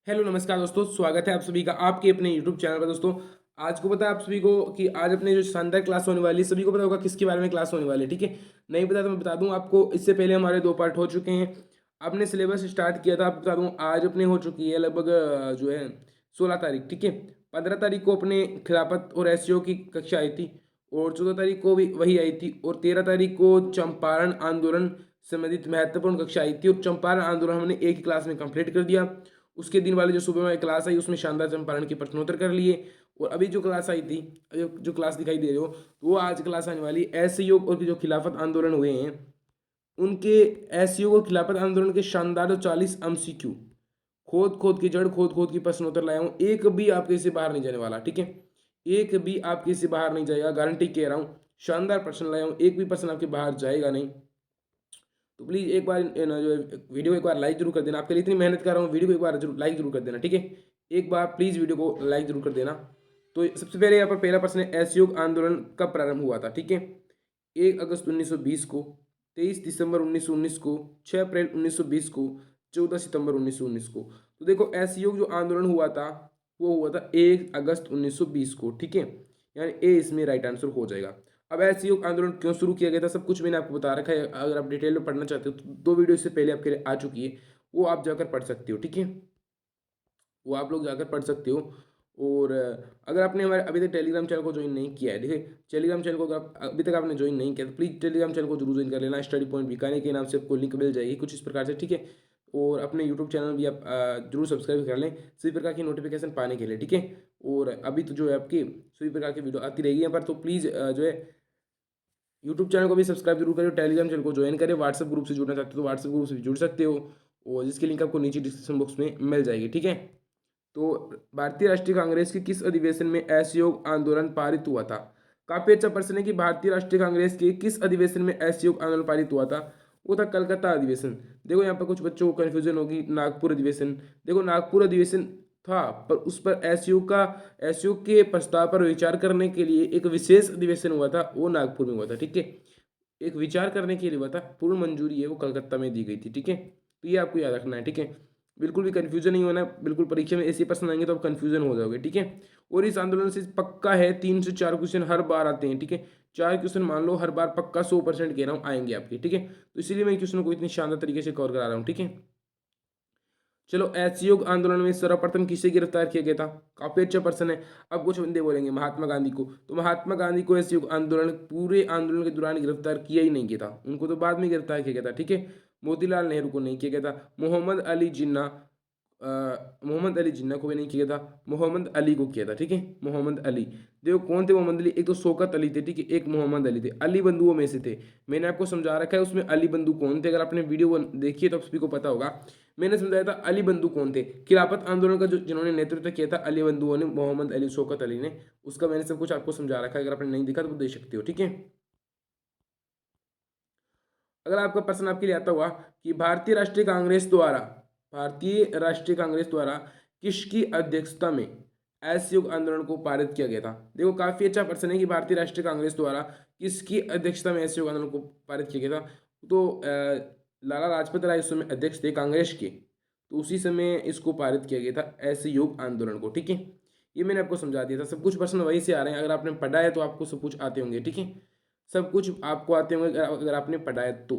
Hello नमस्कार दोस्तों, स्वागत है आप सभी का आपके अपने यूट्यूब चैनल पर। दोस्तों आज को पता है आप सभी को कि आज अपने जो शानदार क्लास होने वाली है, सभी को पता होगा किसके बारे में क्लास होने वाली है। ठीक है, नहीं पता तो मैं बता दूं आपको। इससे पहले हमारे 2 पार्ट हो चुके हैं। आपने सिलेबस स्टार्ट किया था, आपको बता दूं आज अपने हो चुकी है लगभग जो है 16 तारीख। ठीक है, 15 तारीख को अपने खिलाफत और एसईओ की कक्षा आई थी, और 14 तारीख को भी वही आई थी, और 13 तारीख को चंपारण आंदोलन संबंधित महत्वपूर्ण कक्षा आई थी। और चंपारण आंदोलन हमने एक ही क्लास में कंप्लीट कर दिया। उसके दिन वाले जो सुबह में क्लास आई उसमें शानदार चंपारण की प्रश्नोत्तर कर लिए। और अभी जो क्लास आई थी, जो क्लास दिखाई दे रही हो, तो वो आज क्लास आने वाली असहयोग और जो खिलाफत आंदोलन हुए हैं उनके असहयोग और खिलाफत आंदोलन के शानदार जो 40 MCQ खोद खोद की जड़ खोद खोद की प्रश्नोत्तर लाया हूँ। एक भी आपके से बाहर नहीं जाने वाला। ठीक है, एक भी आपके से बाहर नहीं जाएगा, गारंटी कह रहा हूँ। शानदार प्रश्न लाया हूँ, एक भी प्रश्न आपके बाहर जाएगा नहीं। तो प्लीज़ एक बार जो है वीडियो को एक बार लाइक जरूर कर देना। आपके लिए इतनी मेहनत कर रहा हूँ, वीडियो को एक बार जरूर लाइक जरूर कर देना। ठीक है, एक बार प्लीज़ वीडियो को लाइक जरूर कर देना। तो सबसे पहले यहाँ पर पहला प्रश्न है, असहयोग आंदोलन कब प्रारंभ हुआ था। ठीक है, 1 अगस्त 1920 को, 23 दिसंबर 1919 को, 6 अप्रैल 1920 को, 14 सितंबर 1919 को। तो देखो असहयोग जो आंदोलन हुआ था वो हुआ था 1 अगस्त 1920 को। ठीक है, यानी ए इसमें राइट आंसर हो जाएगा। अब असहयोग आंदोलन क्यों शुरू किया गया था सब कुछ मैंने आपको बता रखा है। अगर आप डिटेल में पढ़ना चाहते हो तो 2 वीडियो इससे पहले आपके लिए आ चुकी है, वो आप जाकर पढ़ सकते हो। ठीक है, वो आप लोग जाकर पढ़ सकते हो। और अगर आपने हमारे अभी तक टेलीग्राम चैनल को ज्वाइन नहीं किया है, देखिए टेलीग्राम चैनल को अगर अभी तक आपने ज्वाइन नहीं किया तो प्लीज़ टेलीग्राम चैनल को जरूर ज्वाइन कर लेना। स्टडी पॉइंट बीकानेर के नाम से आपको लिंक मिल जाएगी कुछ इस प्रकार से। ठीक है, और अपने यूट्यूब चैनल भी आप जरूर सब्सक्राइब कर लें सभी प्रकार की नोटिफिकेशन पाने के लिए। ठीक है, और अभी तो जो है आपकी सभी प्रकार की वीडियो आती रहेगी यहाँ पर, तो प्लीज़ जो है यूट्यूब चैनल को भी सब्सक्राइब जरूर करें, टेलीग्राम चैनल को ज्वाइन करें। व्हाट्सएप ग्रुप से जुड़ना चाहते हो तो व्हाट्सएप ग्रुप से भी जुड़ सकते हो, और जिसकी लिंक आपको नीचे डिस्क्रिप्शन बॉक्स में मिल जाएगी। ठीक है, तो भारतीय राष्ट्रीय कांग्रेस के किस अधिवेशन में असहयोग आंदोलन पारित हुआ था। काफी अच्छा प्रश्न है कि भारतीय राष्ट्रीय कांग्रेस के किस अधिवेशन में असहयोग आंदोलन पारित हुआ था। वो था कलकत्ता अधिवेशन। देखो यहाँ पर कुछ बच्चों को कन्फ्यूजन होगी, नागपुर अधिवेशन। देखो नागपुर अधिवेशन था, पर उस पर असहयोग के प्रस्ताव पर विचार करने के लिए एक विशेष अधिवेशन हुआ था, वो नागपुर में हुआ था। ठीक है, एक विचार करने के लिए हुआ था, पूर्ण मंजूरी है वो कलकत्ता में दी गई थी। ठीक है, तो ये आपको याद रखना है। ठीक है, बिल्कुल भी कंफ्यूजन नहीं होना, बिल्कुल परीक्षा में ऐसे प्रश्न आएंगे तो आप कंफ्यूजन हो जाओगे। ठीक है, और इस आंदोलन से पक्का है 3 से 4 क्वेश्चन हर बार आते हैं। ठीक है, 4 क्वेश्चन मान लो हर बार पक्का 100% कह रहा हूँ आएंगे आपके। ठीक है, तो इसीलिए मैं क्वेश्चन को इतनी शानदार तरीके से कवर करा रहा हूँ। ठीक है, चलो असहयोग आंदोलन में सर्वप्रथम किसे गिरफ्तार किया गया था। काफी अच्छा प्रश्न है। अब कुछ बंदे बोलेंगे महात्मा गांधी को, तो महात्मा गांधी को असहयोग आंदोलन पूरे आंदोलन के दौरान गिरफ्तार किया ही नहीं गया था, उनको तो बाद में गिरफ्तार किया गया था। ठीक है, मोतीलाल नेहरू को नहीं किया गया था, मोहम्मद अली जिन्ना को भी नहीं किया था, मोहम्मद अली को किया था। ठीक है, मोहम्मद अली। देखो कौन थे मोहम्मद अली, एक तो शौकत अली थे, ठीक है, एक मोहम्मद अली थे। अली बंधुओं में से थे। मैंने आपको समझा रखा है उसमें अली बंधु कौन थे, अगर आपने वीडियो देखी है तो आप सभी को पता होगा। मैंने समझाया था अली बंधु कौन थे। खिलाफत आंदोलन का जो जिन्होंने नेतृत्व किया था अली बंधुओं ने, मोहम्मद अली शौकत अली ने, उसका मैंने सब कुछ आपको समझा रखा है। अगर आपने नहीं देखा तो देख सकते हो। ठीक है, अगर आपका प्रश्न आपके लिए आता हुआ कि भारतीय राष्ट्रीय कांग्रेस द्वारा किसकी अध्यक्षता में असहयोग आंदोलन को पारित किया गया था। देखो काफी अच्छा प्रश्न है कि भारतीय राष्ट्रीय कांग्रेस द्वारा किसकी अध्यक्षता में असहयोग आंदोलन को पारित किया गया था। तो लाला लाजपत राय उस समय अध्यक्ष थे कांग्रेस के, तो उसी समय इसको पारित किया गया था असहयोग आंदोलन को। ठीक है, ये मैंने आपको समझा दिया था। सब कुछ प्रश्न वहीं से आ रहे हैं, अगर आपने पढ़ा है तो आपको सब कुछ आते होंगे। ठीक है, सब कुछ आपको आते होंगे अगर आपने पढ़ा है तो।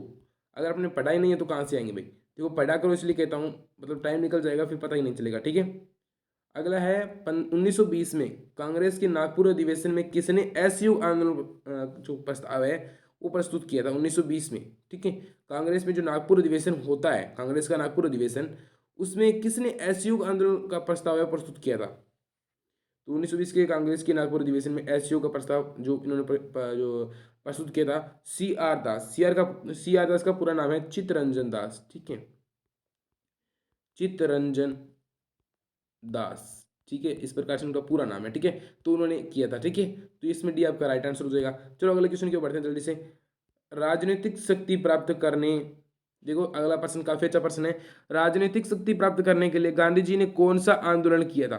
अगर आपने पढ़ा ही नहीं है तो कहाँ से आएंगे भाई। देखो पढ़ा करो, इसलिए कहता हूँ, मतलब टाइम निकल जाएगा फिर पता ही नहीं चलेगा। ठीक है, अगला है 1920 में कांग्रेस के नागपुर अधिवेशन में किसने असहयोग आंदोलन जो प्रस्ताव है वो प्रस्तुत किया था 1920 में। ठीक है, कांग्रेस में जो नागपुर अधिवेशन होता है, कांग्रेस का नागपुर अधिवेशन, उसमें किसने असहयोग आंदोलन का प्रस्ताव है प्रस्तुत किया था। तो 1920 के कांग्रेस के नागपुर अधिवेशन में एससीओ का प्रस्ताव जो इन्होंने जो प्रस्तुत किया था, CR दास। CR दास का पूरा नाम है चित्तरंजन दास। ठीक है, चित्तरंजन दास। ठीक है, इस प्रकार से उनका पूरा नाम है। ठीक है, तो उन्होंने किया था। ठीक है, तो इसमें डी आपका राइट आंसर हो जाएगा। चलो अगले क्वेश्चन की ओर बढ़ते हैं जल्दी से। राजनीतिक शक्ति प्राप्त करने, देखो अगला प्रश्न काफी अच्छा प्रश्न है। राजनीतिक शक्ति प्राप्त करने के लिए गांधी जी ने कौन सा आंदोलन किया था।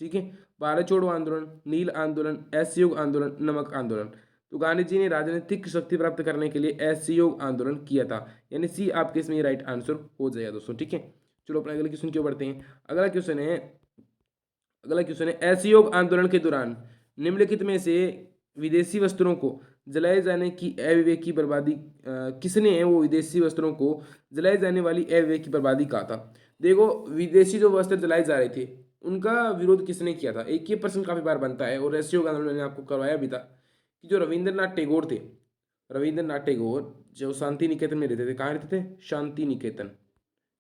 ठीक है, भारत छोड़ो आंदोलन, नील आंदोलन, असहयोग आंदोलन, नमक आंदोलन। तो गांधी जी ने राजनीतिक शक्ति प्राप्त करने के लिए असहयोग आंदोलन किया था, यानी सी आपके इसमें राइट आंसर हो जाएगा दोस्तों। ठीक है, चलो अपने अगले क्वेश्चन की ओर बढ़ते हैं। अगला क्वेश्चन है असहयोग आंदोलन के दौरान निम्नलिखित में से विदेशी वस्त्रों को जलाए जाने की अविवेक की बर्बादी किसने वो विदेशी वस्त्रों को जलाए जाने वाली अविवेक की बर्बादी कहा था। देखो, विदेशी जो वस्त्र जलाए जा रहे थे उनका विरोध किसने किया था, एक ये प्रश्न काफी बार बनता है और असहयोग आंदोलन ने आपको करवाया भी था कि जो रविंद्रनाथ टैगोर थे, रविंद्रनाथ टैगोर जो शांति निकेतन में रहते थे, कहाँ रहते थे, शांति निकेतन,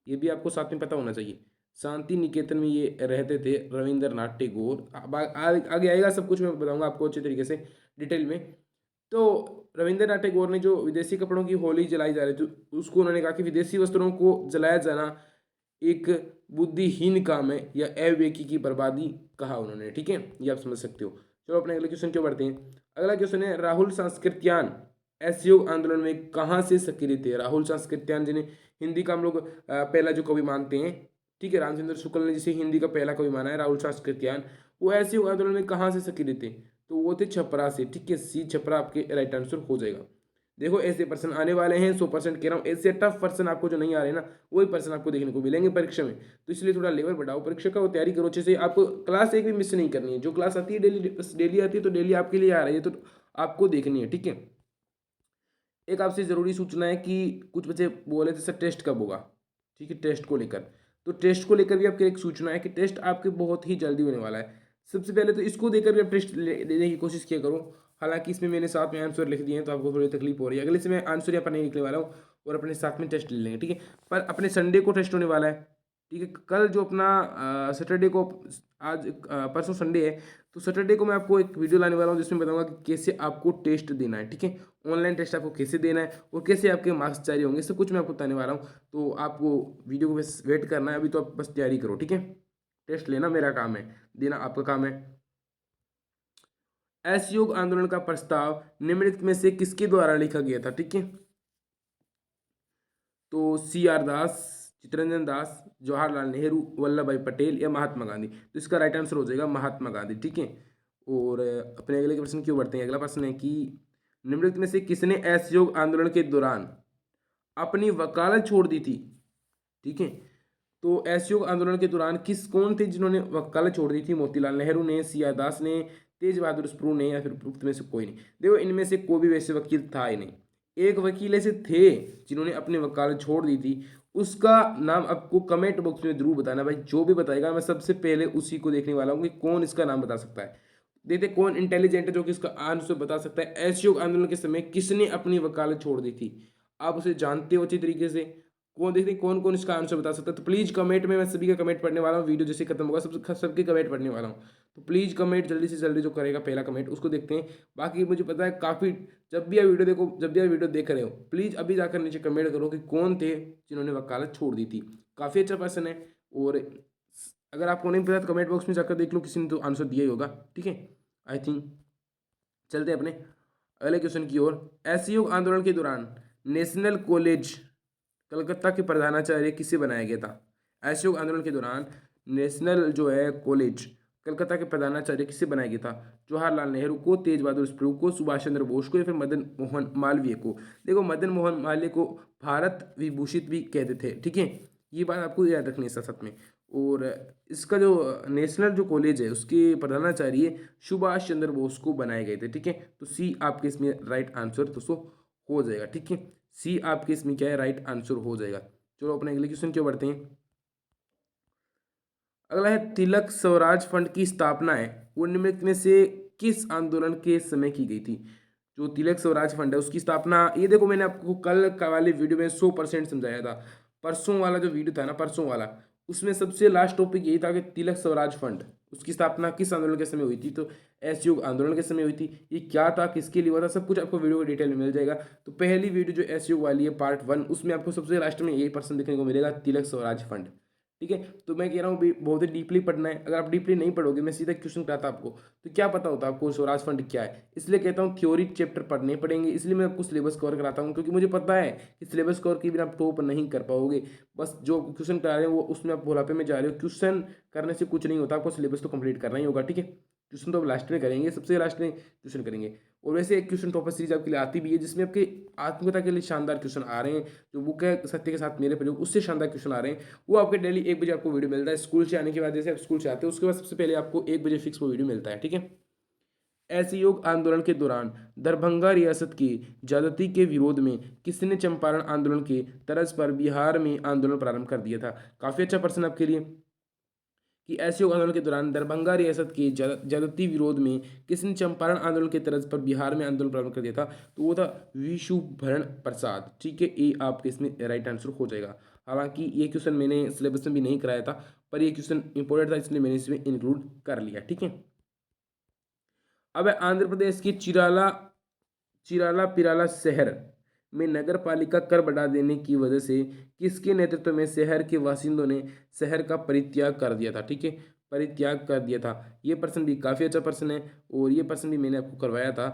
ये भी आपको साथ में पता होना चाहिए। शांति निकेतन में ये रहते थे रविंद्रनाथ टैगोर। अब आगे आएगा सब कुछ, मैं बताऊंगा आपको अच्छे तरीके से डिटेल में। तो रविंद्रनाथ टैगोर ने जो विदेशी कपड़ों की होली जलाई जा रही थी उसको उन्होंने कहा कि विदेशी वस्त्रों को जलाया जाना एक बुद्धिहीन काम है या अविवेकी की बर्बादी कहा उन्होंने। ठीक है, ये आप समझ सकते हो। चलो अपने अगले क्वेश्चन क्यों बढ़ते हैं। अगला क्वेश्चन है राहुल सांस्कृत्यायन असहयोग आंदोलन में कहाँ से सक्रिय थे। राहुल सांस्कृत्यायन जिन्हें हिंदी का हम लोग पहला जो कवि मानते हैं, ठीक है, रामचंद्र शुक्ल ने जिसे हिंदी का पहला कवि माना है राहुल सांस्कृत्यायन, वो असहयोग आंदोलन में कहाँ से सक्रिय थे, तो वो थे छपरा से। ठीक है, सी छपरा आपके राइट आंसर हो जाएगा। देखो ऐसे पर्सन आने वाले हैं, 100% कह रहा हूँ। ऐसे टफ पर्सन आपको जो नहीं आ रहे ना, वही पर्सन आपको देखने को मिलेंगे परीक्षा में। तो इसलिए थोड़ा लेवल बढ़ाओ परीक्षा का, वो तैयारी करो अच्छे से। आपको क्लास एक भी मिस नहीं करनी है, जो क्लास आती है डेली डेली आती है तो डेली आपके लिए आ रही है तो आपको देखनी है। ठीक है, एक आपसे ज़रूरी सूचना है कि कुछ बच्चे बोले थे सर टेस्ट कब होगा। ठीक है, टेस्ट को लेकर, तो टेस्ट को लेकर भी आपकी एक सूचना है कि टेस्ट आपके बहुत ही जल्दी होने वाला है। सबसे पहले तो इसको देकर भी आप टेस्ट लेने की कोशिश किया करो। हालांकि इसमें मैंने साथ में आंसर लिख दिए हैं तो आपको थोड़ी तकलीफ हो रही है। अगले से मैं आंसर यहाँ पर नहीं लिखने वाला हूँ और अपने साथ में टेस्ट ले लेंगे। ठीक है, पर अपने संडे को टेस्ट होने वाला है। ठीक है, कल जो अपना सैटरडे को, आज परसों संडे है, तो सैटरडे को मैं आपको एक वीडियो लाने वाला हूँ जिसमें बताऊंगा कि कैसे आपको टेस्ट देना है। ठीक है, ऑनलाइन टेस्ट आपको कैसे देना है और कैसे आपके मार्क्स जारी होंगे, सब कुछ मैं आपको बताने वाला हूँ। तो आपको वीडियो को बस वेट करना है, अभी तो आप बस तैयारी करो। ठीक है, टेस्ट लेना मेरा काम है, देना आपका काम है। असहयोग आंदोलन का प्रस्ताव निम्नलिखित में से किसके द्वारा लिखा गया था। ठीक है, तो सी आर दास, चित्तरंजन दास, जवाहरलाल नेहरू, वल्लभ भाई पटेल या महात्मा गांधी। तो इसका राइट आंसर हो जाएगा महात्मा गांधी। ठीक है, और अपने अगले प्रश्न क्यों बढ़ते हैं। अगला प्रश्न है कि निम्नलिखित में से किसने असहयोग आंदोलन के दौरान अपनी वकालत छोड़ दी थी। ठीक है, तो असहयोग आंदोलन के दौरान कौन थे जिन्होंने वकालत छोड़ दी थी। मोतीलाल नेहरू ने, सी आर दास ने, तेज बहादुर सप्रू ने, या फिर उपरोक्त में से कोई नहीं। देखो इनमें से कोई भी वैसे वकील था ही नहीं। एक वकील ऐसे थे जिन्होंने अपनी वकालत छोड़ दी थी, उसका नाम आपको कमेंट बॉक्स में जरूर बताना भाई। जो भी बताएगा मैं सबसे पहले उसी को देखने वाला हूँ कि कौन इसका नाम बता सकता है। देखते कौन इंटेलिजेंट है जो कि इसका आंसर बता सकता है। असहयोग आंदोलन के समय किसने अपनी वकालत छोड़ दी थी, आप उसे जानते हो अच्छी तरीके से। कौन, देखते हैं कौन कौन इसका आंसर बता सकता है। तो प्लीज़ कमेंट में, मैं सभी का कमेंट पढ़ने वाला हूँ, वीडियो जैसे खत्म होगा सबके कमेंट पढ़ने वाला हूँ। तो प्लीज़ कमेंट जल्दी से जल्दी, जो करेगा पहला कमेंट उसको देखते हैं। बाकी मुझे पता है काफ़ी, जब भी आप वीडियो देखो, जब भी आप वीडियो देख रहे हो, प्लीज़ अभी जाकर नीचे कमेंट करो कि कौन थे जिन्होंने वकालत छोड़ दी थी। काफ़ी अच्छा पर्सन है, और अगर आपको नहीं पता तो कमेंट बॉक्स में जाकर देख लो, किसी ने तो आंसर दिया ही होगा। ठीक है, आई थिंक। चलते हैं अपने अगले क्वेश्चन की ओर। असहयोग आंदोलन के दौरान नेशनल कॉलेज कलकत्ता के प्रधानाचार्य किसे बनाया गया था। असहयोग आंदोलन के दौरान नेशनल जो है कॉलेज कलकत्ता के प्रधानाचार्य किसे बनाया गया था। जवाहरलाल नेहरू को, तेज बहादुर सप्रू को, सुभाष चंद्र बोस को, या फिर मदन मोहन मालवीय को। देखो मदन मोहन मालवीय को भारत विभूषित भी कहते थे। ठीक है, ये बात आपको याद रखनी है साथ में। और इसका जो नेशनल जो कॉलेज है उसके प्रधानाचार्य सुभाष चंद्र बोस को बनाए गए थे। ठीक है, तो सी आपके इसमें राइट आंसर दोस्तों हो जाएगा। ठीक है, सी आपके इसमें क्या है, राइट आंसर हो जाएगा। चलो अपने अगले क्वेश्चन क्यों बढ़ते हैं। अगला है तिलक स्वराज फंड की स्थापना है वो निम्नलिखित में से किस आंदोलन के समय की गई थी। जो तिलक स्वराज फंड है उसकी स्थापना, ये देखो मैंने आपको कल का वाले वीडियो में 100% समझाया था। परसों वाला जो वीडियो था ना, परसों वाला, उसमें सबसे लास्ट टॉपिक यही था कि तिलक स्वराज फंड उसकी स्थापना किस आंदोलन के समय हुई थी। तो असहयोग आंदोलन के समय हुई थी। ये क्या था, किसके लिए हुआ था, सब कुछ आपको वीडियो के डिटेल में मिल जाएगा। तो पहली वीडियो जो असहयोग वाली है पार्ट 1, उसमें आपको सबसे लास्ट में यही पर्सन देखने को मिलेगा, तिलक स्वराज फंड। ठीक है, तो मैं कह रहा हूँ बहुत ही डीपली पढ़ना है। अगर आप डीपली नहीं पढ़ोगे, मैं सीधा क्वेश्चन कराता आपको, तो क्या पता होता आपको स्वराज फंड क्या है। इसलिए कहता हूँ थ्योरी चैप्टर पढ़ने पड़ेंगे, इसलिए मैं आपको सिलेबस कवर कराता हूँ, क्योंकि मुझे पता है कि सिलेबस कवर के बिना आप टॉप नहीं कर पाओगे। बस जो क्वेश्चन करा रहे हैं वो उसमें आप बुढ़ापे में जा रहे हो। क्वेश्चन करने से कुछ नहीं होता, आपको सिलेबस तो कंप्लीट करना ही होगा। ठीक है, ट्यूशन तो अब लास्ट में करेंगे, सबसे लास्ट में ट्यूशन करेंगे। और वैसे एक क्वेश्चन टॉपर सीरीज आपके लिए आती भी है, जिसमें आपके आत्मकथा के लिए शानदार क्वेश्चन आ रहे हैं। जो बुक है सत्य के साथ मेरे प्रयोग, उससे शानदार क्वेश्चन आ रहे हैं। वो आपके डेली 1 बजे आपको वीडियो मिलता है। स्कूल से आने के बाद, जैसे आप स्कूल से आते हो उसके बाद सबसे पहले आपको 1 बजे फिक्स वो वीडियो मिलता है, ठीक है। असहयोग आंदोलन के दौरान दरभंगा रियासत की ज्यादती के विरोध में किसने चंपारण आंदोलन के तर्ज पर बिहार में आंदोलन प्रारंभ कर दिया था। काफी अच्छा प्रश्न आपके लिए कि असहयोग आंदोलन के दौरान दरभंगा रियासत के ज्यादती विरोध में किसने चंपारण आंदोलन के तर्ज पर बिहार में आंदोलन प्रारंभ कर दिया था। तो वो था विशुभरण प्रसाद, ठीक है। ये आपके इसमें राइट आंसर हो जाएगा। हालांकि ये क्वेश्चन मैंने सिलेबस में भी नहीं कराया था, पर ये क्वेश्चन इंपॉर्टेंट था, इसलिए मैंने इसमें इंक्लूड कर लिया, ठीक है। अब आंध्र प्रदेश की चिराला चिराला पिराला शहर में नगर पालिका कर बढ़ा देने की वजह से किसके नेतृत्व में शहर के बासिंदों ने शहर का परित्याग कर दिया था, ठीक है। परित्याग कर दिया था। ये प्रश्न भी काफ़ी अच्छा प्रश्न है, और ये प्रश्न भी मैंने आपको करवाया था।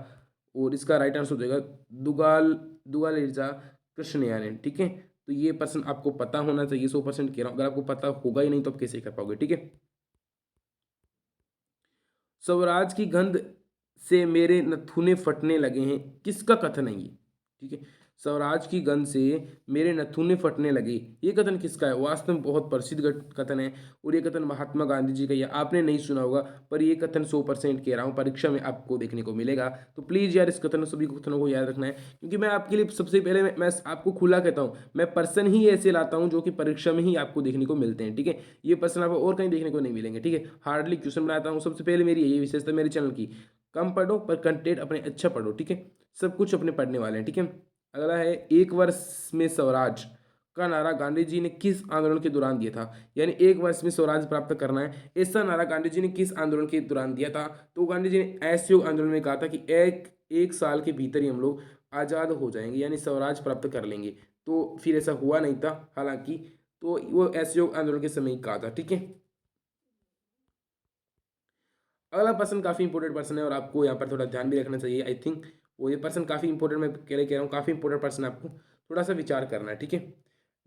और इसका राइट आंसर हो जाएगा दुगाल दुगालिर्जा कृष्णया ने, ठीक है। तो ये प्रश्न आपको पता होना चाहिए, 100% कह रहा हूँ। अगर आपको पता होगा ही नहीं तो आप कैसे कर पाओगे, ठीक है। स्वराज की गंध से मेरे नथुने फटने लगे हैं, किसका कथन है ये, ठीक है। स्वराज की गंध से मेरे नथुने फटने लगे, ये कथन किसका है। वास्तव में बहुत प्रसिद्ध कथन है, और ये कथन महात्मा गांधी जी का। ये आपने नहीं सुना होगा, पर ये कथन 100% कह रहा हूँ, परीक्षा में आपको देखने को मिलेगा। तो प्लीज़ यार इस कथन, सभी कथनों को याद रखना है, क्योंकि मैं आपके लिए सबसे पहले मैं आपको खुला कहता हूँ, मैं पर्सन ही ऐसे लाता हूँ जो कि परीक्षा में ही आपको देखने को मिलते हैं, ठीक है। ये पर्सन आपको और कहीं देखने को नहीं मिलेंगे, ठीक है। हार्डली क्वेश्चन बनाता हूँ। सबसे पहले मेरी यही विशेषता मेरे चैनल की, कम पढ़ो पर कंटेंट अपने अच्छा पढ़ो, ठीक है। सब कुछ अपने पढ़ने वाले हैं, ठीक है। अगला है, एक वर्ष में स्वराज का नारा गांधी जी ने किस आंदोलन के दौरान दिया था। यानी 1 वर्ष में स्वराज प्राप्त करना है, ऐसा नारा गांधी जी ने किस आंदोलन के दौरान दिया था। तो गांधी जी ने असहयोग आंदोलन में कहा था कि एक साल के भीतर ही हम लोग आज़ाद हो जाएंगे, यानी स्वराज प्राप्त कर लेंगे। तो फिर ऐसा हुआ नहीं था हालांकि, तो वो असहयोग आंदोलन के समय ही कहा था, ठीक है। अगला पर्सन काफ़ी इंपॉर्टेंट पर्सन है, और आपको यहाँ पर थोड़ा ध्यान भी रखना चाहिए, आई थिंक। वो ये पर्सन काफ़ी इंपॉर्टेंट, मैं कह रहा हूँ काफ़ी इंपॉर्टेंट पर्सन है, आपको थोड़ा सा विचार करना है, ठीक है।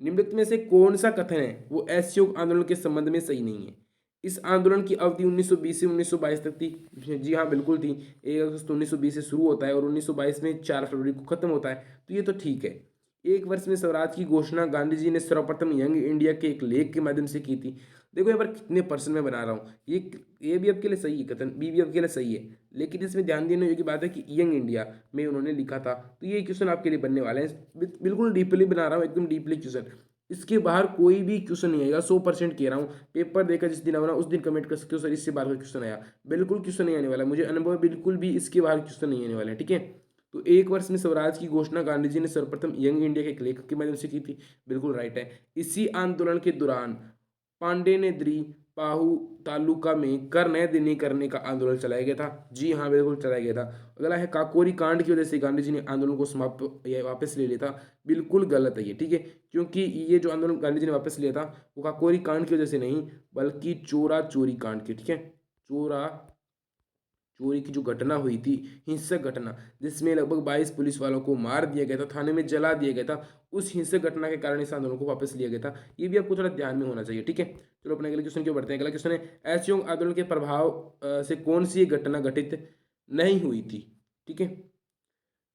निम्नलिखित में से कौन सा कथन है वो असहयोग आंदोलन के संबंध में सही नहीं है। इस आंदोलन की अवधि 1920 से 1922 तक थी। जी हाँ, बिल्कुल थी। 1 अगस्त 1920 से शुरू होता है और 1922 में 4 फरवरी को खत्म होता है, तो ये तो ठीक है। 1 वर्ष में स्वराज की घोषणा गांधी जी ने सर्वप्रथम यंग इंडिया के एक लेख के माध्यम से की थी। देखो यहाँ पर कितने पर्सन मैं बना रहा हूँ, ये भी आपके लिए सही है, कथन बी भी आपके लिए सही है, लेकिन इसमें ध्यान देने योग्य बात है कि यंग इंडिया में उन्होंने लिखा था। तो ये क्वेश्चन आपके लिए बनने वाले हैं, बिल्कुल डीपली बना रहा हूँ, एकदम डीपली क्वेश्चन। इसके बाहर कोई भी क्वेश्चन नहीं आएगा, 100% कह रहा हूँ। पेपर देखा जिस दिन आना उस दिन कमेंट कर सकते हो, सर इससे बाहर का क्वेश्चन आया, बिल्कुल क्वेश्चन नहीं आने वाला, मुझे अनुभव है, बिल्कुल भी इसके बाहर क्वेश्चन नहीं आने वाले हैं, ठीक है। तो 1 वर्ष में स्वराज की घोषणा गांधी जी ने सर्वप्रथम यंग इंडिया के एक लेख के माध्यम से की थी, बिल्कुल राइट है। इसी आंदोलन के दौरान पांडे ने द्री पाहु तालुका में कर नए दिनी करने का आंदोलन चलाया गया था। जी हाँ, बिल्कुल चलाया गया था। अगला है, काकोरी कांड की वजह से गांधी जी ने आंदोलन को समाप्त या वापस ले लिया था। बिल्कुल गलत है ये, ठीक है, क्योंकि ये जो आंदोलन गांधी जी ने वापस लिया था वो काकोरी कांड की वजह से नहीं, बल्कि चोरा चोरी कांड की, ठीक है। चोरा चोरी की जो घटना हुई थी, हिंसक घटना, जिसमें लगभग 22 पुलिस वालों को मार दिया गया था, थाने में जला दिया गया था, उस हिंसक घटना के कारण इस आंदोलन को वापस लिया गया था। ये भी आपको थोड़ा ध्यान में होना चाहिए, ठीक है। चलो अपने अगले क्वेश्चन की ओर बढ़ते हैं। अगला क्वेश्चन है, असहयोग आंदोलन के प्रभाव से कौन सी घटना घटित नहीं हुई थी, ठीक है।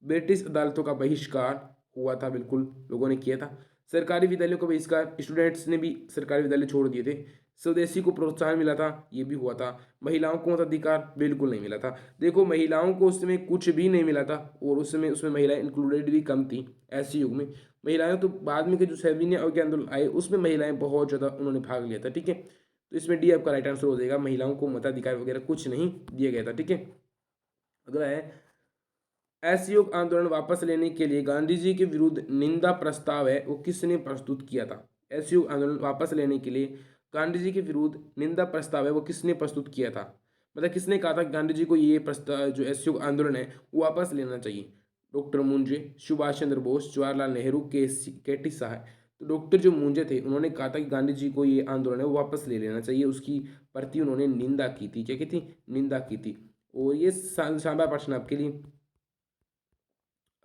ब्रिटिश अदालतों का बहिष्कार हुआ था, बिल्कुल लोगों ने किया था। सरकारी विद्यालयों का बहिष्कार, स्टूडेंट्स ने भी सरकारी विद्यालय छोड़ दिए थे। स्वदेशी को प्रोत्साहन मिला था, ये भी हुआ था। महिलाओं को मताधिकार बिल्कुल नहीं मिला था। देखो महिलाओं को उसमें कुछ भी नहीं मिला था, और उसमें उसमें महिलाएं इंक्लूडेड भी कम थी ऐसे युग में। महिलाएं तो बाद में के जो 7 के आंदोलन आए उसमें महिलाएं बहुत ज़्यादा उन्होंने भाग लिया था, ठीक है। तो इसमें डी आपका राइट आंसर हो जाएगा, महिलाओं को मताधिकार वगैरह कुछ नहीं दिया गया था, ठीक है। अगला है, असहयोग आंदोलन वापस लेने के लिए गांधी जी के विरुद्ध निंदा प्रस्ताव है वो किसने प्रस्तुत किया था। असहयोग आंदोलन वापस लेने के लिए गांधी जी के विरुद्ध निंदा प्रस्ताव है वो किसने प्रस्तुत किया था। मतलब किसने कहा था कि गांधी जी को ये प्रस्ताव, जो असहयोग आंदोलन है वो वापस लेना चाहिए। डॉक्टर मुंजे, सुभाष चंद्र बोस, जवाहरलाल नेहरू, केटी साह। तो डॉक्टर जो मुंजे थे उन्होंने कहा था कि गांधी जी को ये आंदोलन है वो वापस ले लेना चाहिए, उसकी प्रति उन्होंने निंदा की थी। क्या की थी, निंदा की थी। और ये शानदार प्रश्न आपके लिए।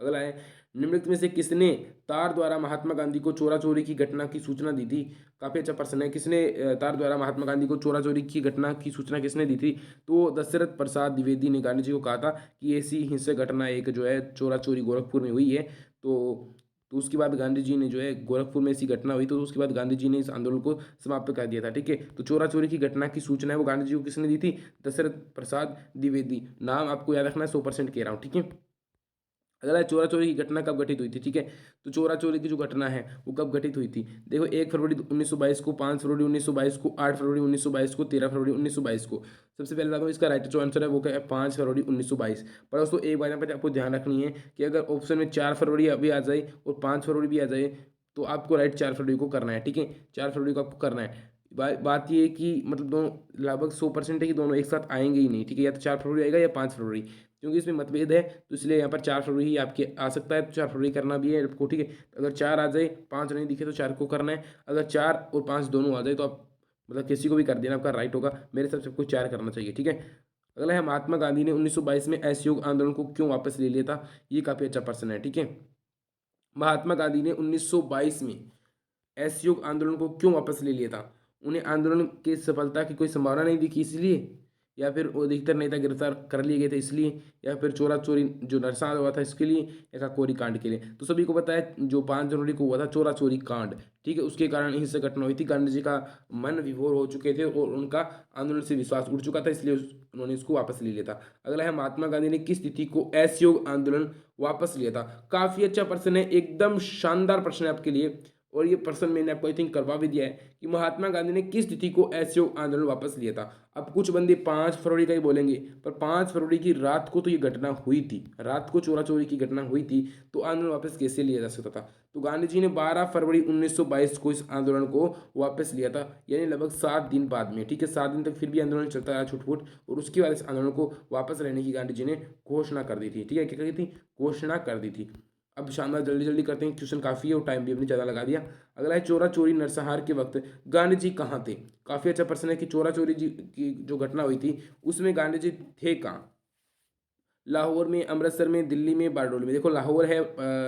अगला है, निम्नलिखित में से किसने तार द्वारा महात्मा गांधी को चोरा चोरी की घटना की सूचना दी थी? काफ़ी अच्छा प्रश्न है। किसने तार द्वारा महात्मा गांधी को चोरा चोरी की घटना की सूचना किसने दी थी? तो दशरथ प्रसाद द्विवेदी ने गांधी जी को कहा था कि ऐसी हिंसक घटना एक जो है चोरा चोरी गोरखपुर में हुई है। तो उसके बाद गांधी जी ने जो है गोरखपुर में ऐसी घटना हुई, तो उसके बाद गांधी जी ने इस आंदोलन को समाप्त कर दिया था। ठीक है, तो चोरा चोरी की घटना की सूचना है वो गांधी जी को किसने दी थी? दशरथ प्रसाद द्विवेदी। नाम आपको याद रखना है, 100% कह रहा हूँ। ठीक है, अगला है चोरा चोरी की घटना कब घटित हुई थी? ठीक है, तो चोरा चोरी की जो घटना है वो कब घटित हुई थी? देखो, 1 फरवरी 1922 को, 5 फरवरी 1922 को, 8 फरवरी 1922 को, 13 फरवरी 1922 को। सबसे पहले बता दूं, इसका राइट जो आंसर है वो क्या है? 5 फरवरी 1922। पर दोस्तों एक बात यहाँ पर आपको ध्यान रखनी है कि अगर ऑप्शन में 4 फरवरी भी आ जाए और 5 फरवरी भी आ जाए तो आपको राइट 4 फरवरी को करना है। ठीक है, 4 फरवरी को आपको करना है। बात ये है कि मतलब दोनों लगभग 100% है कि दोनों एक साथ आएंगे ही नहीं। ठीक है, या तो 4 फरवरी आएगा या 5 फरवरी, क्योंकि इसमें मतभेद है, तो इसलिए यहाँ पर 4 फरवरी ही आपके आ सकता है। तो 4 फरवरी करना भी है आपको। ठीक है, अगर 4 आ जाए, 5 नहीं दिखे तो 4 को करना है। अगर 4 और 5 दोनों आ जाए तो आप मतलब किसी को भी कर देना, आपका राइट होगा। मेरे हिसाब से आपको 4 करना चाहिए। ठीक है, अगला है महात्मा गांधी ने 1922 में असहयोग आंदोलन को क्यों वापस ले लिया था? ये काफ़ी अच्छा प्रश्न है। ठीक है, महात्मा गांधी ने 1922 में असहयोग आंदोलन को क्यों वापस ले लिया था? उन्हें आंदोलन की सफलता की कोई संभावना नहीं दिखी इसलिए, या फिर वो अधिकतर नेता गिरफ्तार कर लिए गए थे इसलिए, या फिर चोरा चोरी जो नरसान हुआ था इसके लिए, या काकोरी कांड के लिए? तो सभी को पता है जो 5 जनवरी को हुआ था चोरा चोरी कांड। ठीक है, उसके कारण हिंसक घटना हुई थी। गांधी जी का मन विभोर हो चुके थे और उनका आंदोलन से विश्वास उठ चुका था, इसलिए उन्होंने इसको वापस ले लिया था। अगला है महात्मा गांधी ने किस तिथि को असहयोग आंदोलन वापस लिया था? काफी अच्छा प्रश्न है, एकदम शानदार प्रश्न है आपके लिए। और ये प्रश्न मैंने आपको आई थिंक करवा भी दिया है कि महात्मा गांधी ने किस तिथि को असहयोग आंदोलन वापस लिया था। अब कुछ बंदे 5 फरवरी का ही बोलेंगे, पर 5 फरवरी की रात को तो ये घटना हुई थी, रात को चोरा चोरी की घटना हुई थी, तो आंदोलन वापस कैसे लिया जा सकता था? तो गांधी जी ने 12 फरवरी 1922 को इस आंदोलन को वापस लिया था, यानी लगभग 7 दिन बाद में। ठीक है, 7 दिन तक फिर भी आंदोलन चलता रहा छुटपुट, और उसके बाद इस आंदोलन को वापस लेने की गांधी जी ने घोषणा कर दी थी। ठीक है, क्या कही थी? घोषणा कर दी थी। अब शानदार, जल्दी जल्दी करते हैं, क्वेश्चन काफ़ी है और टाइम भी अपनी ज़्यादा लगा दिया। अगला है चोरा चोरी नरसंहार के वक्त गांधी जी कहाँ थे? काफ़ी अच्छा प्रश्न है कि चोरा चोरी जी की जो घटना हुई थी उसमें गांधी जी थे कहाँ? लाहौर में, अमृतसर में, दिल्ली में, बारडोली में। देखो, लाहौर है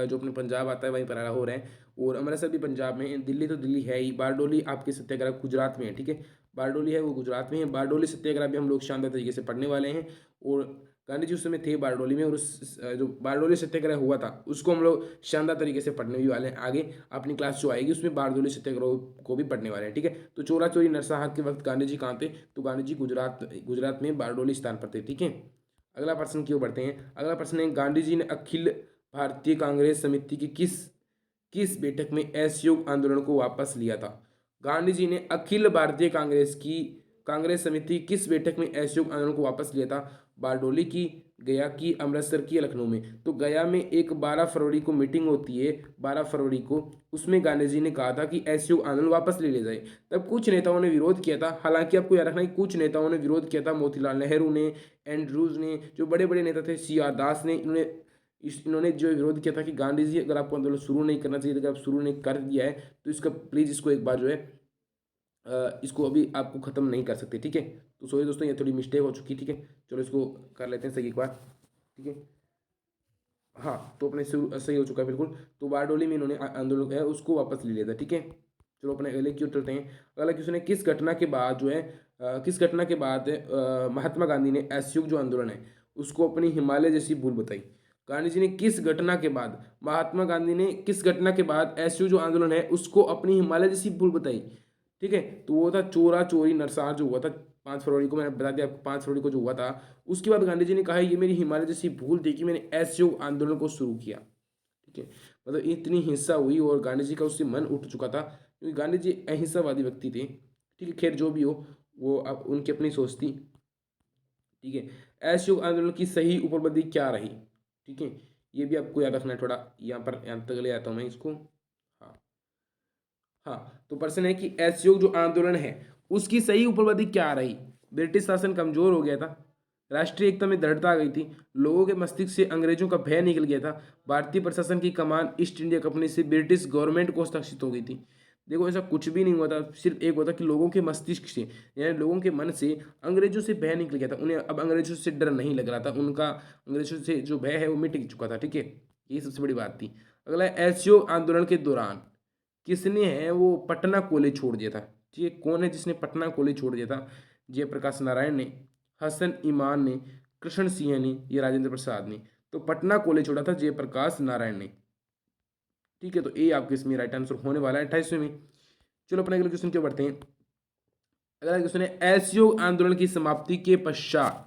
जो अपने पंजाब आता है वहीं पर लाहौर है, और अमृतसर भी पंजाब में है। दिल्ली तो दिल्ली है ही, बारडोली आपके सत्याग्रह गुजरात में है। ठीक है, बारडोली है वो गुजरात में है। बारडोली सत्याग्रह भी हम लोग शानदार तरीके से पढ़ने वाले हैं, और गांधी जी उस समय थे बारडोली में, और उस जो बारडोली सत्याग्रह हुआ था उसको हम लोग शानदार तरीके से पढ़ने भी वाले हैं। आगे अपनी क्लास जो आएगी उसमें बारडोली सत्याग्रह को भी पढ़ने वाले हैं। ठीक है, तो चोरा चोरी नरसंहार के वक्त गांधी जी कहाँ थे? तो गांधी जी गुजरात में बारडोली स्थान पर थे। ठीक है, अगला प्रश्न की ओर बढ़ते हैं। अगला प्रश्न है, गांधी जी ने अखिल भारतीय कांग्रेस समिति की किस किस बैठक में असहयोग आंदोलन को वापस लिया था? गांधी जी ने अखिल भारतीय कांग्रेस समिति किस बैठक में असहयोग आंदोलन को वापस लिया था? बारडोली की, गया की, अमृतसर की, या लखनऊ में? तो गया में एक 12 फरवरी को मीटिंग होती है, 12 फरवरी को, उसमें गांधी जी ने कहा था कि असहयोग आंदोलन वापस ले लिया जाए। तब कुछ नेताओं ने विरोध किया था, हालांकि आपको याद रखना है कुछ नेताओं ने विरोध किया था। मोतीलाल नेहरू ने, एंड्रूज ने, जो बड़े बड़े नेता थे, सी आर दास ने, इन्होंने जो विरोध किया था कि गांधी जी अगर आपको आंदोलन शुरू नहीं करना चाहिए, अगर आप शुरू नहीं कर दिया है तो इसका प्लीज़ इसको एक बार जो है इसको अभी आपको ख़त्म नहीं कर सकते। ठीक है, तो सॉरी दोस्तों, ये थोड़ी मिस्टेक हो चुकी। ठीक है, चलो इसको कर लेते हैं सही एक बार। ठीक है, हाँ, तो अपने सही हो चुका है बिल्कुल। तो बारडोली में इन्होंने आंदोलन है उसको वापस ले लिया था। ठीक है, चलो अपने अगले क्यों चलते हैं। अगला क्वेश्चन है, किस घटना के बाद जो है महात्मा गांधी ने असहयोग जो आंदोलन है उसको अपनी हिमालय जैसी भूल बताई? गांधी जी ने किस घटना के बाद, महात्मा गांधी ने किस घटना के बाद असहयोग जो आंदोलन है उसको अपनी हिमालय जैसी भूल बताई? ठीक है, तो वो था चोरा चोरी नरसंहार जो हुआ था 5 फरवरी को, मैंने बता दिया आपको 5 फरवरी को जो हुआ था। उसके बाद गांधी जी ने कहा ये मेरी हिमालय जैसी भूल थी कि मैंने असहयोग आंदोलन को शुरू किया। ठीक है, मतलब इतनी हिंसा हुई और गांधी जी का उससे मन उठ चुका था, क्योंकि गांधी जी अहिंसावादी व्यक्ति थे। ठीक है, खैर जो भी हो, वो अब उनकी अपनी सोच थी। ठीक है, असहयोग आंदोलन की सही उपलब्धि क्या रही? ठीक है, ये भी आपको याद रखना है थोड़ा, यहाँ तक ले आता हूँ मैं इसको। हाँ, हाँ, तो प्रश्न है कि असहयोग जो आंदोलन है उसकी सही उपलब्धि क्या रही? ब्रिटिश शासन कमजोर हो गया था, राष्ट्रीय एकता में दृढ़ता आ गई थी, लोगों के मस्तिष्क से अंग्रेजों का भय निकल गया था, भारतीय प्रशासन की कमान ईस्ट इंडिया कंपनी से ब्रिटिश गवर्नमेंट को हस्ताक्षरित हो गई थी। देखो, ऐसा कुछ भी नहीं हुआ था, सिर्फ एक हुआ था कि लोगों के मस्तिष्क से, यानी लोगों के मन से अंग्रेजों से भय निकल गया था। उन्हें अब अंग्रेजों से डर नहीं लग रहा था, उनका अंग्रेजों से जो भय है वो मिट चुका था। ठीक है, ये सबसे बड़ी बात थी। अगला है असहयोग आंदोलन के दौरान किसने है वो पटना कॉलेज छोड़ दिया था। ये कौन है जिसने पटना कॉलेज छोड़ दिया था? जयप्रकाश नारायण ने, हसन इमाम ने, कृष्ण सिंह ने या राजेंद्र प्रसाद ने। तो पटना कॉलेज छोड़ा था जयप्रकाश नारायण ने। ठीक है, तो ए आपके इसमें राइट आंसर होने वाला है 28वें में। चलो अपने अगले क्वेश्चन के बढ़ते हैं। अगला क्वेश्चन है असहयोग आंदोलन की समाप्ति के पश्चात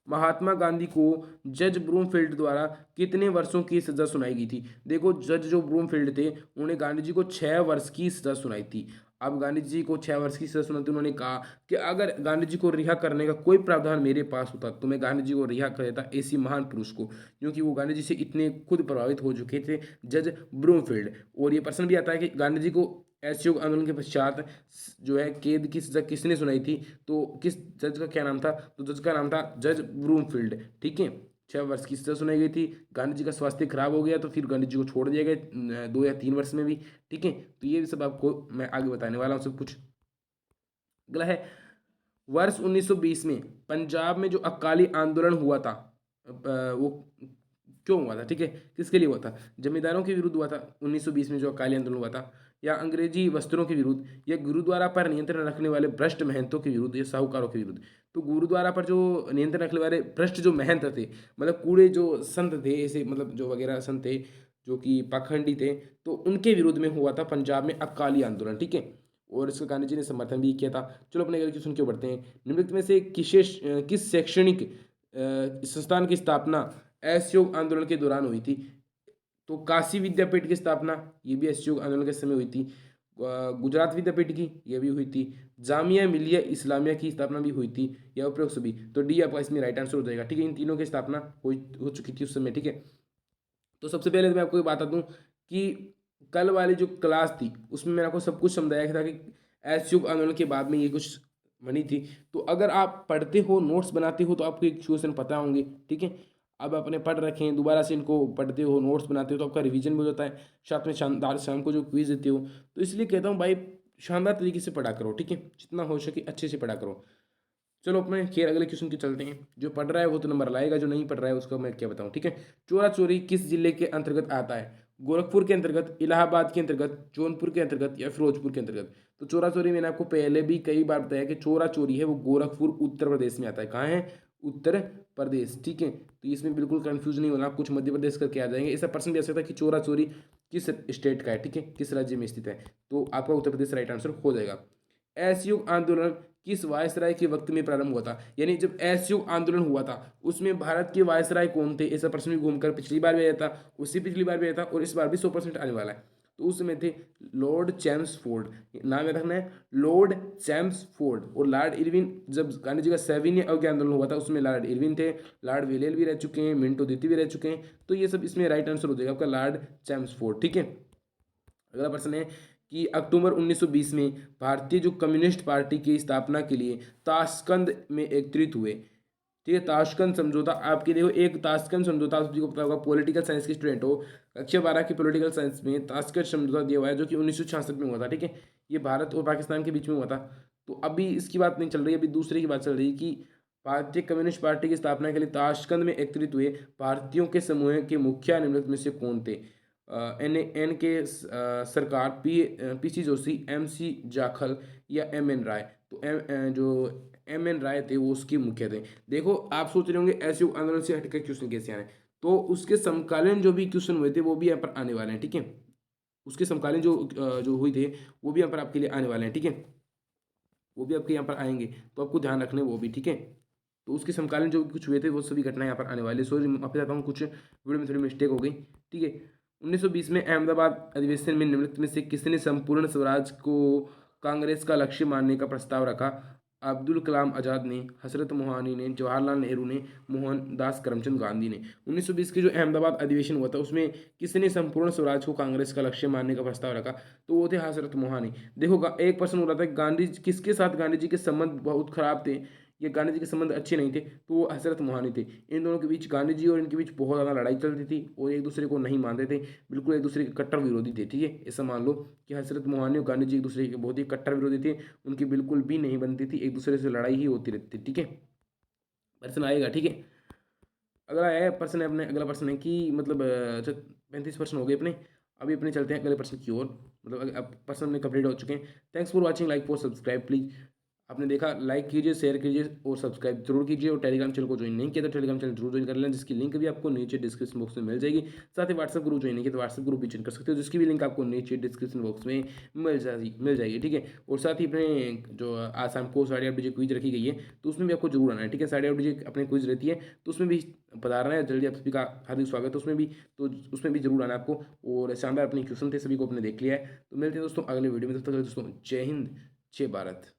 महात्मा गांधी को जज ब्रूमफील्ड द्वारा कितने वर्षों की सजा सुनाई गई थी? देखो, जज जो ब्रूमफील्ड थे उन्होंने गांधी जी को 6 वर्ष की सजा सुनाई थी। अब गांधी जी को 6 वर्ष की सजा सुनाई थी, उन्होंने कहा कि अगर गांधी जी को रिहा करने का कोई प्रावधान मेरे पास होता तो मैं गांधी जी को रिहा कर देता, ऐसी महान पुरुष को, क्योंकि वो गांधी जी से इतने खुद प्रभावित हो चुके थे जज ब्रूमफील्ड। और ये प्रश्न भी आता है कि गांधी जी को असहयोग आंदोलन के पश्चात जो है कैद की सजा किसने सुनाई थी? तो किस जज का क्या नाम था? तो जज का नाम था जज ब्रूमफील्ड। ठीक है, 6 वर्ष की सजा सुनाई गई थी। गांधी जी का स्वास्थ्य खराब हो गया तो फिर गांधी जी को छोड़ दिया गया 2 या 3 वर्ष में भी। ठीक है, तो ये भी सब आपको मैं आगे बताने वाला हूँ सब कुछ। अगला है वर्ष 1920 में पंजाब में जो अकाली आंदोलन हुआ था, वो क्यों हुआ था? ठीक है, किसके लिए हुआ था? जमींदारों के विरुद्ध हुआ था 1920 में जो अकाली आंदोलन हुआ था, या अंग्रेजी वस्त्रों के विरुद्ध, या गुरुद्वारा पर नियंत्रण रखने वाले भ्रष्ट महंतों के विरुद्ध, या साहूकारों के विरुद्ध? तो गुरुद्वारा पर जो नियंत्रण रखने वाले भ्रष्ट जो महंत थे, मतलब कूड़े जो संत थे ऐसे, मतलब जो वगैरह संत थे जो कि पाखंडी थे, तो उनके विरुद्ध में हुआ था पंजाब में अकाली आंदोलन। ठीक है, और इसका गांधी जी ने समर्थन भी किया था। चलो अपने अगले क्वेश्चन क्यों बढ़ते हैं। निम्नलिखित में से किस शैक्षणिक संस्थान की स्थापना असहयोग आंदोलन के दौरान हुई थी? तो काशी विद्यापीठ की स्थापना, ये भी असहयोग आंदोलन के समय हुई थी। गुजरात विद्यापीठ की, ये भी हुई थी। जामिया मिलिया इस्लामिया की स्थापना भी हुई थी, या उपरोक्त सभी? तो डी आपका इसमें राइट आंसर हो जाएगा। ठीक है, इन तीनों की स्थापना हो चुकी थी उस समय। ठीक है, तो सबसे पहले तो मैं आपको ये बता दूं कि कल वाली जो क्लास थी उसमें मैंने आपको सब कुछ समझाया था कि असहयोग आंदोलन के बाद में ये कुछ बनी थी। तो अगर आप पढ़ते हो, नोट्स बनाते हो, तो आपको एक क्वेश्चन पता होंगे। ठीक है, अब अपने पढ़ रखे हैं, दोबारा से इनको पढ़ते हो, नोट्स बनाते हो, तो आपका रिवीजन भी हो जाता है। साथ में शानदार शाम को जो क्विज देते हो, तो इसलिए कहता हूँ भाई शानदार तरीके से पढ़ा करो। ठीक है, जितना हो सके अच्छे से पढ़ा करो। चलो अपने खैर अगले क्वेश्चन के चलते हैं। जो पढ़ रहा है वो तो नंबर लाएगा, जो नहीं पढ़ रहा है उसका मैं क्या बताऊं। ठीक है, चोरा चोरी किस जिले के अंतर्गत आता है? गोरखपुर के अंतर्गत, इलाहाबाद के अंतर्गत, जौनपुर के अंतर्गत, या फिरोजपुर के अंतर्गत? तो चोरा चोरी मैंने आपको पहले भी कई बार बताया कि चोरा चोरी है वो गोरखपुर उत्तर प्रदेश में आता है। कहाँ है? उत्तर प्रदेश। ठीक है, तो इसमें बिल्कुल कंफ्यूज नहीं होना, कुछ मध्य प्रदेश करके आ जाएंगे। ऐसा प्रश्न भी आ सकता है कि चोरा चोरी किस स्टेट का है, ठीक है, किस राज्य में स्थित है? तो आपका उत्तर प्रदेश राइट आंसर हो जाएगा। असहयोग आंदोलन किस वायसराय के वक्त में प्रारंभ हुआ था? यानी जब असहयोग आंदोलन हुआ था उसमें भारत के वायसराय कौन थे? ऐसा प्रश्न भी घूमकर पिछली बार भी आया था, उससे पिछली बार भी आया था, और इस बार भी 100% आने वाला है। तो उस समय थे लॉर्ड चैम्सफोर्ड, नाम याद रखना है, लॉर्ड चैम्सफोर्ड। और लॉर्ड इरविन, जब गांधी जी का 7वीं अवज्ञा आंदोलन हुआ था उसमें लॉर्ड इरविन थे, लॉर्ड वेलेल भी रह चुके हैं, मिंटो देती भी रह चुके हैं। तो ये सब इसमें राइट आंसर हो जाएगा आपका लॉर्ड चैम्सफोर्ड। ठीक है, अगला प्रश्न है कि अक्टूबर 1920 में भारतीय जो कम्युनिस्ट पार्टी की स्थापना के लिए ताशकंद में एकत्रित हुए। ठीक है, ताशकंद समझौता आपके देखो, एक ताशकंद समझौता आप सभी को पता होगा, पॉलिटिकल साइंस के स्टूडेंट हो, कक्षा 12 की पॉलिटिकल साइंस में ताशकंद समझौता दिया हुआ है जो कि 1966 में हुआ था। ठीक है, ये भारत और पाकिस्तान के बीच में हुआ था। तो अभी इसकी बात नहीं चल रही, अभी दूसरे की बात चल रही है कि भारतीय कम्युनिस्ट पार्टी की स्थापना के लिए ताशकंद में एकत्रित हुए भारतीयों के समूह के मुखिया निम्नलिखित में से कौन थे? एन के सरकार, पीसी जोशी, एमसी जाखल, या एम एन राय? तो जो एम एन राय थे वो उसके मुखिया थे। देखो आप सोच रहे होंगे ऐसे आंदोलन से हटकर क्वेश्चन कैसे आए, तो उसके समकालीन जो भी क्वेश्चन हुए थे वो भी यहाँ पर आने वाले हैं। ठीक है, उसके समकालीन जो हुई थे वो भी यहाँ पर आपके लिए आने वाले हैं। ठीक है, वो भी आपके यहाँ पर आएंगे, तो आपको ध्यान रखने वो भी। ठीक है, तो उसके समकालीन जो कुछ हुए थे वो सभी घटनाएं यहाँ पर आने वाली। सॉरी आपको बताता हूँ, कुछ वीडियो में थोड़ी मिस्टेक हो गई। ठीक है, 1920 में अहमदाबाद अधिवेशन में निम्नलिखित में से किसने संपूर्ण स्वराज को कांग्रेस का लक्ष्य मानने का प्रस्ताव रखा? अब्दुल कलाम आज़ाद ने, हजरत मोहानी ने, जवाहरलाल नेहरू ने, मोहनदास करमचंद गांधी ने। 1920 की जो अहमदाबाद अधिवेशन हुआ था उसमें किसने संपूर्ण स्वराज को कांग्रेस का लक्ष्य मानने का प्रस्ताव रखा? तो वो थे हजरत मोहानी। देखो एक पर्सन हो रहा था गांधी किसके साथ गांधी जी के संबंध बहुत खराब थे, ये गांधी जी के संबंध अच्छे नहीं थे, तो वो हजरत मोहानी थे। इन दोनों के बीच, गांधी जी और इनके बीच बहुत ज़्यादा लड़ाई चलती थी और एक दूसरे को नहीं मानते थे, बिल्कुल एक दूसरे के कट्टर विरोधी थे। ठीक है, ऐसा मान लो कि हजरत मोहानी और गांधी जी एक दूसरे के बहुत ही कट्टर विरोधी थे, उनकी बिल्कुल भी नहीं बनती थी, एक दूसरे से लड़ाई ही होती रहती थी। ठीक है, प्रश्न आएगा। ठीक है, अगला है पर्सन है अपने, अगला पर्सन है कि मतलब 35% हो गए अपने। अभी अपने चलते हैं अगले पर्सन की ओर, मतलब अब पर्सन अपने कंप्लीट हो चुके हैं। Thanks for watching, like for subscribe please. आपने देखा, लाइक कीजिए, शेयर कीजिए और सब्सक्राइब जरूर कीजिए। और टेलीग्राम चैनल को ज्वाइन नहीं किया तो टेलीग्राम चैनल जरूर ज्वाइन कर लेना, जिसकी लिंक भी आपको नीचे डिस्क्रिप्शन बॉक्स में मिल जाएगी। साथ ही व्हाट्सएप ग्रुप ज्वाइन नहीं किया तो व्हाट्सएप ग्रुप भी ज्वाइन कर सकते हो, जिसकी भी लिंक आपको नीचे डिस्क्रिप्शन बॉक्स में मिल जाएगी, ठीक है। और साथ ही अपने जो आज शाम को 8:30 बजे क्विज रखी गई है, तो उसमें भी आपको जरूर आना है, ठीक है। 8:30 बजे अपने क्विज रहती है, तो उसमें भी पधारना है जल्दी। आप सभी का हार्दिक स्वागत है उसमें भी, तो उसमें भी जरूर आना है आपको। और शानदार अपने क्वेश्चन थे, सभी को अपने देख लिया है। तो मिलते हैं दोस्तों अगले वीडियो में, तब तक के लिए दोस्तों जय हिंद, जय भारत।